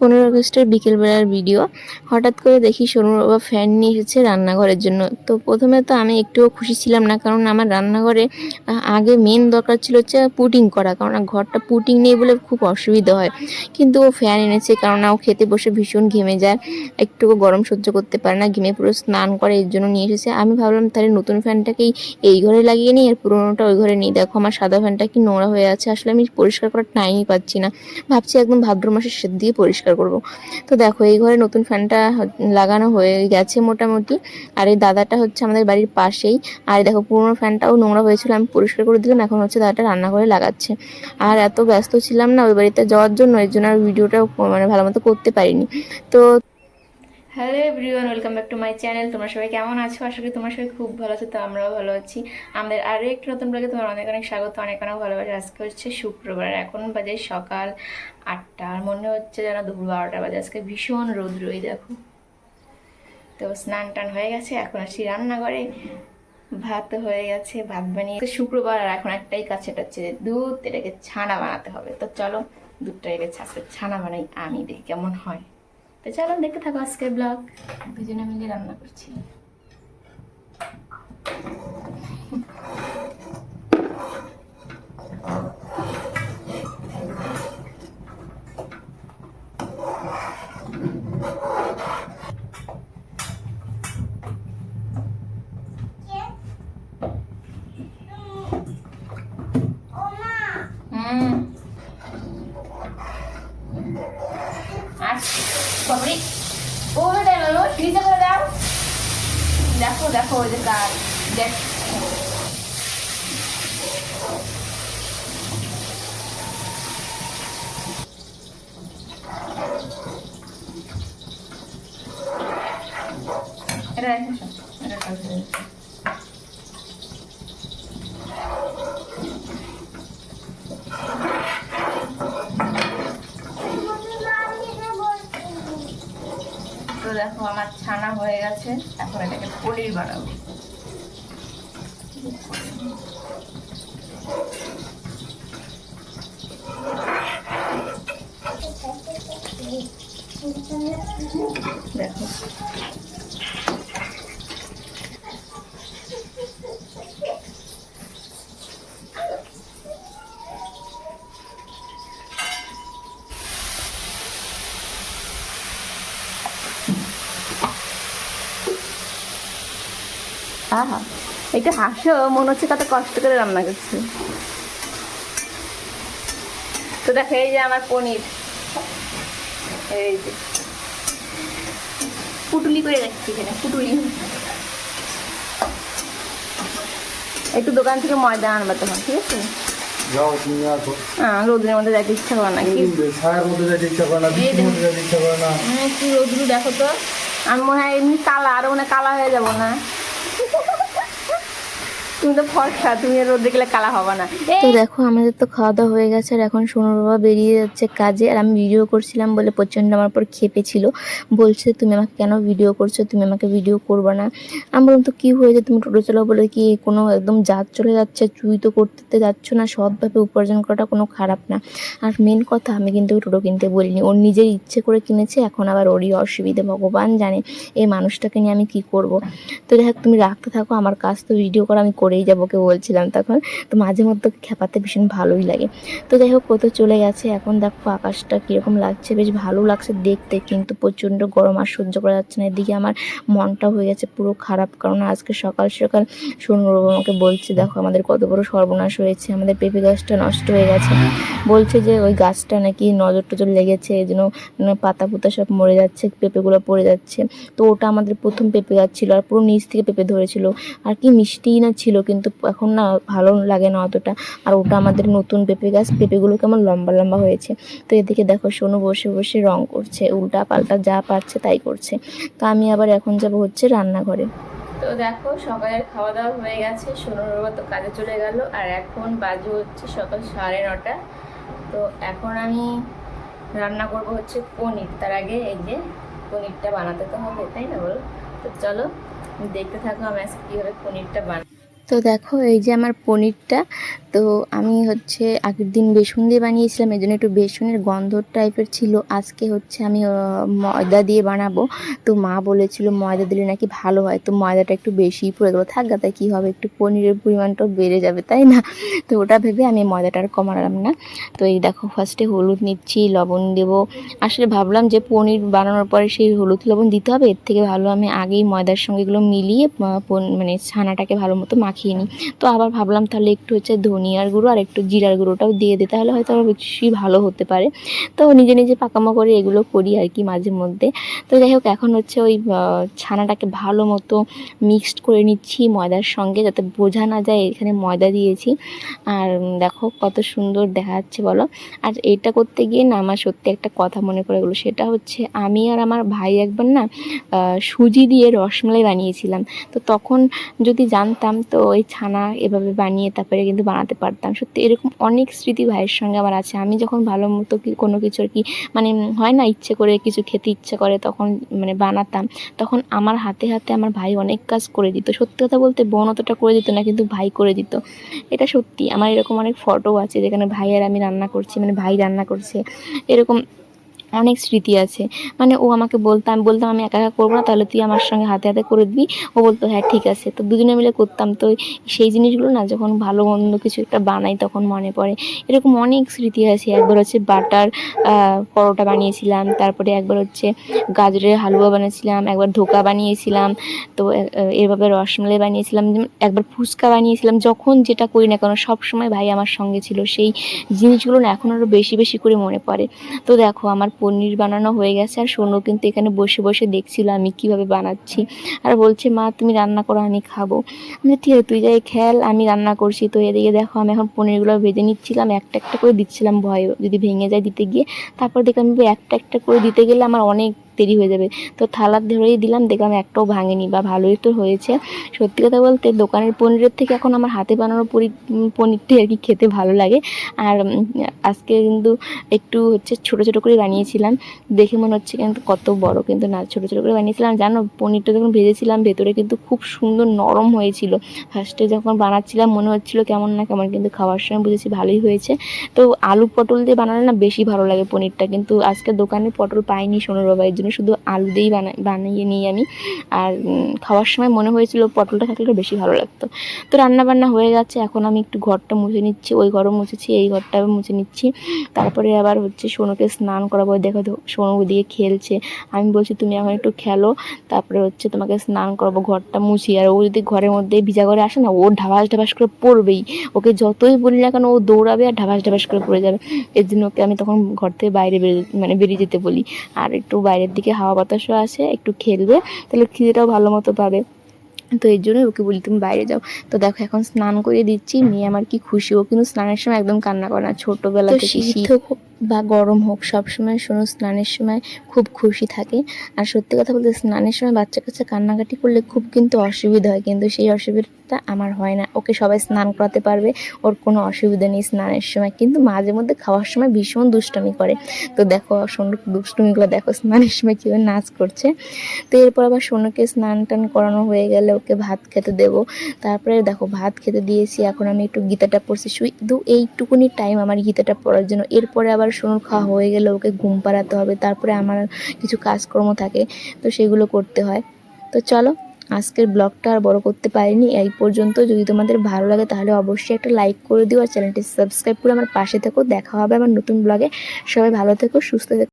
15 আগস্টের বিকেলবেলার ভিডিও। হঠাৎ করে দেখি সোনুর বাবা ফ্যান নিয়ে এসেছে রান্নাঘরের জন্য। তো প্রথমে তো আমি একটুও খুশি ছিলাম না, কারণ আমার রান্নাঘরে আগে মেন দরকার ছিল হচ্ছে পুটিং করা, কারণ ঘরটা পুটিং নেই বলে খুব অসুবিধা হয়। কিন্তু ও ফ্যান এনেছে, কারণ ও খেতে বসে ভীষণ ঘেমে যায়, একটুকু গরম সহ্য করতে পারে না, ঘেমে পুরো স্নান করে, এর জন্য নিয়ে এসেছে। আমি ভাবলাম তাহলে নতুন ফ্যানটাকেই এই ঘরে লাগিয়ে নিই, আর পুরোনোটা ওই ঘরে নিই। দেখো আমার সাদা ফ্যানটা কি নোংরা হয়ে আছে, আসলে আমি পরিষ্কার করার টাইমই পাচ্ছি না। ভাবছি একদম ভাদ্র মাসের শেষ দিয়ে পরিষ্কার করব। তো দেখো এই ঘরে নতুন ফ্যানটা লাগানো হয়ে গেছে মোটামুটি। আর এই দাদাটা হচ্ছে আমাদের বাড়ির পাশেই। আর দেখো পুরোনো ফ্যানটাও নোংরা হয়েছিল, আমি পরিষ্কার করে দিলাম। এখন হচ্ছে দাদাটা রান্নাঘরে লাগাচ্ছে। আর এত ব্যস্ত ছিলাম না ওই বাড়িতে যাওয়ার জন্য, এর জন্য আর ভিডিওটা মানে ভালো মতো করতে পারিনি। তো hello everyone, welcome back to my channel. তোমরা সবাই কেমন আছো? আশা করি তোমরা সবাই খুব ভালো আছো। তো আমরাও ভালো আছি। আমাদের আরও একটু নতুন ব্লগে তোমার অনেক অনেক স্বাগত, অনেক অনেক ভালোবাসা। আজকে হচ্ছে শুক্রবার, এখন বাজে সকাল 8টা, আর মনে হচ্ছে যেন দুপুর 12টা বাজে। আজকে ভীষণ রোদ্রই দেখো। তো স্নান টান হয়ে গেছে, এখন আসি রান্নাঘরে। ভাত হয়ে গেছে, ভাত বানিয়ে শুক্রবার, আর এখন একটাই কাজ, সেটা হচ্ছে দুধ, এটাকে ছানা বানাতে হবে। তো চলো দুধটা রেখেছে, আজকে ছানা বানাই আমি, দেখি কেমন হয়। তো চলো দেখতে থাকো আজকের ব্লগ। দুজনে মিলে রান্না করছি। দেখো দেখো ওই যে কাজ দেখ, এটা তো দেখো আমার ছানা হয়ে গেছে, এখন এটাকে পনির বানাবো। দেখো আহা, একটু হাসো, মনে হচ্ছে কত কষ্ট করে রান্না করছি। তো দেখো এই যে আমার পনির, এই যে পুটুলি করে রাখছি এখানে, পুটুলি। একটু দোকান থেকে ময়দা আনবা তখন, ঠিক আছে? রোদ্রের মধ্যে যাইতে ইচ্ছা করে না, কি রোদ্রু দেখো তো। আমি মনে হয় এমনি কালা, আরো মনে কালা হয়ে যাবো না? তুমি তো ফর্সা, তুমি রোদে গেলে কালা হবে না। তো দেখো আমাদের তো খাওয়া দাওয়া হয়ে গেছে, আর এখন সোনুর বাবা বেরিয়ে যাচ্ছে কাজে। আর আমি ভিডিও করছিলাম বলে প্রচণ্ড আমার উপর ক্ষেপে ছিল, বলছে তুমি আমাকে কেন ভিডিও করছো, তুমি আমাকে ভিডিও করবে না। আমি বললাম তো কী হয়েছে, তুমি টোটো চালাও বলে কি কোনো একদম জাত চলে যাচ্ছে? চুরি তো করতে যাচ্ছ না, সৎভাবে উপার্জন করাটা কোনো খারাপ না। আর মেন কথা, আমি কিন্তু টোটো কিনতে বলিনি, ওর নিজের ইচ্ছে করে কিনেছে। এখন আবার ওরই অসুবিধে, ভগবান জানে এই মানুষটাকে নিয়ে আমি কি করব। তো দেখ তুমি রাখতে থাকো, আমার কাজ তো ভিডিও করা, আমি করেই যাবো, ওকে বলছিলাম তখন। তো মাঝে মধ্যে খেপাতে ভীষণ ভালোই লাগে। তো যাই হোক, কত চলে গেছে। এখন দেখো আকাশটা কীরকম লাগছে, বেশ ভালো লাগছে দেখতে, কিন্তু প্রচণ্ড গরম, আর সহ্য করা যাচ্ছে না। এদিকে আমার মনটা হয়ে গেছে পুরো খারাপ, কারণ আজকে সকাল সকাল সোনুর বাবা আমাকে বলছে দেখো আমাদের কত বড় সর্বনাশ হয়েছে, আমাদের পেঁপে গাছটা নষ্ট হয়ে গেছে। বলছে যে ওই গাছটা নাকি নজর টজর লেগেছে, এই জন্য পাতা পুতা সব মরে যাচ্ছে, পেঁপেগুলো পড়ে যাচ্ছে। তো ওটা আমাদের প্রথম পেঁপে গাছ ছিল, আর পুরো নিচ থেকে পেঁপে ধরেছিল, আর কি মিষ্টিই না ছিল, কিন্তু এখন না ভালো লাগে না অতটা। আর ওটা আমাদের নতুন পেঁপে গাছ, পেঁপেগুলো কেমন লম্বা লম্বা হয়েছে। তো এদিকে দেখো সোনু বসে বসে রং করছে, উল্টা পাল্টা যা পারছে তাই করছে। তো আমি আবার এখন যাব হচ্ছে রান্নাঘরে। তো দেখো সকালের খাওয়া দাওয়া হয়ে গেছে, সোনুর বাবা তো কাজে চলে গেল, আর এখন বাজে হচ্ছে সকাল 9:30। তো এখন আমি রান্না করব হচ্ছে পনির। তার আগে এই যে পনিরটা বানাতে তো হবে, তাই না বলো? তো চলো দেখতে থাকো আমি আজকে কীভাবে পনিরটা বানাই। তো দেখো এই যে আমার পনিরটা, তো আমি হচ্ছে আগের দিন বেসন দিয়ে বানিয়েছিলাম, এই জন্য একটু বেসনের গন্ধ টাইপের ছিল। আজকে হচ্ছে আমি ময়দা দিয়ে বানাবো। তো মা বলেছিল ময়দা দিলে নাকি ভালো হয়, তো ময়দাটা একটু বেশি পড়ে দেবো, থাক গাতে কী হবে, একটু পনিরের পরিমাণটাও বেড়ে যাবে, তাই না? তো ওটা ভেবে আমি ময়দাটা আর কমালাম না। তো এই দেখো ফার্স্টে হলুদ নিচ্ছি, লবণ দেবো। আসলে ভাবলাম যে পনির বানানোর পরে সেই হলুদ লবণ দিতে হবে, এর থেকে ভালো আমি আগেই ময়দার সঙ্গে এগুলো মিলিয়ে মানে ছানাটাকে ভালো মতো মাখিয়ে নিই। তো আবার ভাবলাম তাহলে একটু হচ্ছে ধনিয়ার গুঁড়ো আর একটু জিরার গুঁড়োটাও দিয়ে দিই, তাহলে হয়তো আরও বেশি ভালো হতে পারে। তো নিজে নিজে পাকামো করে এগুলো করি আর কি মাঝে মধ্যে। তো যাই হোক এখন হচ্ছে ওই ছানাটাকে ভালো মতো মিক্সড করে নিচ্ছি ময়দার সঙ্গে, যাতে বোঝা না যায় এখানে ময়দা দিয়েছি। আর দেখো কত সুন্দর দেখা যাচ্ছে বলো। আর এটা করতে গিয়ে না আমার সত্যি একটা কথা মনে পড়ে গেলো, সেটা হচ্ছে আমি আর আমার ভাই একবার না সুজি দিয়ে রসমালাই বানিয়েছিলাম। তো তখন যদি জানতাম তো ওই ছানা এভাবে বানিয়ে তারপরে কিন্তু বানাতে পারতাম। সত্যি এরকম অনেক স্মৃতি ভাইয়ের সঙ্গে আমার আছে। আমি যখন ভালো মতো কোনো কিছু আর কি মানে হয় না, ইচ্ছে করে কিছু খেতে ইচ্ছে করে তখন মানে বানাতাম, তখন আমার হাতে হাতে আমার ভাই অনেক কাজ করে দিত। সত্যি কথা বলতে বোন অতটা করে দিত না, কিন্তু ভাই করে দিত। এটা সত্যি, আমার এরকম অনেক ফটো আছে যেখানে ভাই আর আমি রান্না করছি, মানে ভাই রান্না করছে, এরকম অনেক স্মৃতি আছে। মানে ও আমাকে বলতো, আমি বলতাম আমি একা একা করবো না, তাহলে তুই আমার সঙ্গে হাতে হাতে করে দিবি। ও বলতো হ্যাঁ ঠিক আছে, তো দুজনে মিলে করতাম। তো সেই জিনিসগুলো না যখন ভালো মন্দ কিছু একটা বানাই তখন মনে পড়ে। এরকম অনেক স্মৃতি আছে। একবার হচ্ছে বাটার পরোটা বানিয়েছিলাম, তারপরে একবার হচ্ছে গাজরের হালুয়া বানিয়েছিলাম, একবার ধোকা বানিয়েছিলাম, তো এভাবে রসমালাই বানিয়েছিলাম, একবার ফুচকা বানিয়েছিলাম। যখন যেটা করি না কেন সবসময় ভাই আমার সঙ্গে ছিল। সেই জিনিসগুলো না এখন আরও বেশি বেশি করে মনে পড়ে। তো দেখো আমার পনির বানানো হয়ে গেছে, আর সোনু কিন্তু এখানে বসে বসে দেখছিল আমি কিভাবে বানাচ্ছি, আর বলছে মা তুমি রান্না করো আমি খাবো। আমি ঠিক আছে তুই যাই খেয়াল, আমি রান্না করছি। তো এদিকে দেখো আমি এখন পনিরগুলো ভেজে নিচ্ছিলাম, একটা একটা করে দিচ্ছিলাম ভয় যদি ভেঙে যায় দিতে গিয়ে। তারপর দেখলাম একটা একটা করে দিতে গেলে আমার অনেক দেরি হয়ে যাবে, তো থালার ধরেই দিলাম, দেখলাম একটাও ভাঙেনি, বা ভালোই তো হয়েছে। সত্যি কথা বলতে দোকানের পনিরের থেকে এখন আমার হাতে বানানো পনিরটি আর কি খেতে ভালো লাগে। আর আজকে কিন্তু একটু হচ্ছে ছোটো ছোটো করে বানিয়েছিলাম, দেখে মনে হচ্ছে কিন্তু কত বড়, কিন্তু না ছোটো ছোটো করে বানিয়েছিলাম। জানো পনিরটা যখন ভেজেছিলাম ভেতরে কিন্তু খুব সুন্দর নরম হয়েছিল। ফার্স্টে যখন বানাচ্ছিলাম মনে হচ্ছিলো কেমন না কেমন, কিন্তু খাওয়ার সময় বুঝেছি ভালোই হয়েছে। তো আলু পটল দিয়ে বানালে না বেশি ভালো লাগে পনিরটা, কিন্তু আজকে দোকানে পটল পাইনি সোনুর বাবা, এর জন্য শুধু আলু দিয়েই বানিয়ে নিই আমি। আর খাওয়ার সময় মনে হয়েছিল পটলটা থাকলে বেশি ভালো লাগতো। তো রান্নাবান্না হয়ে গেছে, এখন আমি একটু ঘরটা মুছে নিচ্ছি, ওই ঘরও মুছেছি, এই ঘরটাও মুছে নিচ্ছি। তারপরে আবার হচ্ছে সোনুকে স্নান করাবো। দেখো সোনু ওদিকে খেলছে, আমি বলছি তুমি এখন একটু খেলো, তারপরে হচ্ছে তোমাকে স্নান করাবো, ঘরটা মুছি। আর ও যদি ঘরের মধ্যে ভিজা ঘরে আসে না, ও ঢাবাস ঢাবাস করে পড়বেই, ওকে যতই বলি না কেন ও দৌড়াবে আর ঢাবাস ঢাবাস করে পড়ে যাবে। এর জন্য ওকে আমি তখন ঘর থেকে বাইরে বেরিয়ে যেতে বলি, আর একটু বাইরের দিকে হাওয়া বাতাসও আসে, একটু খেলবে, তাহলে খিদেটাও ভালো মতো পাবে। তো এর জন্যই ওকে বলি তুমি বাইরে যাও। তো দেখো এখন স্নান করিয়ে দিচ্ছি, মেয়ে আমার কি খুশি, ও কিন্তু স্নানের সময় একদম কান্না করে না, ছোটোবেলা থেকে শীত হোক বা গরম হোক সবসময় শোনো স্নানের সময় খুব খুশি থাকে। আর সত্যি কথা বলতে স্নানের সময় বাচ্চা কাচ্চা কান্নাকাটি করলে খুব কিন্তু অসুবিধা হয়, কিন্তু সেই অসুবিধাটা আমার হয় না। ওকে সবাই স্নান করাতে পারবে, ওর কোনো অসুবিধা নেই স্নানের সময়, কিন্তু মাঝে মধ্যে খাওয়ার সময় ভীষণ দুষ্টুমি করে। তো দেখো সোনু দুষ্টুমিগুলো দেখো স্নানের সময় কীভাবে নাচ করছে। তো এরপর আবার সোনুকে স্নান টান করানো হয়ে গেলে ওকে ভাত খেতে দেবো। তারপরে দেখো ভাত খেতে দিয়েছি, এখন আমি একটু গীতাটা পড়ছি, শুধু এইটুকুনি টাইম আমার গীতাটা পড়ার জন্য। এরপরে আবার সোনুর খাওয়া হয়ে গেলে ওকে ঘুম পাড়াতে হবে, তারপরে আমার কিছু কাজকর্ম থাকে, তো সেগুলো করতে হয়। তো চলো আজকের ব্লগটা আর বড় করতে পারিনি, এই পর্যন্ত। যদি তোমাদের ভালো লাগে তাহলে অবশ্যই একটা লাইক করে দিও, আর চ্যানেলটি সাবস্ক্রাইব করে আমার পাশে থেকো। দেখা হবে আমার নতুন ব্লগে। সবাই ভালো থেকো, সুস্থ থেকো।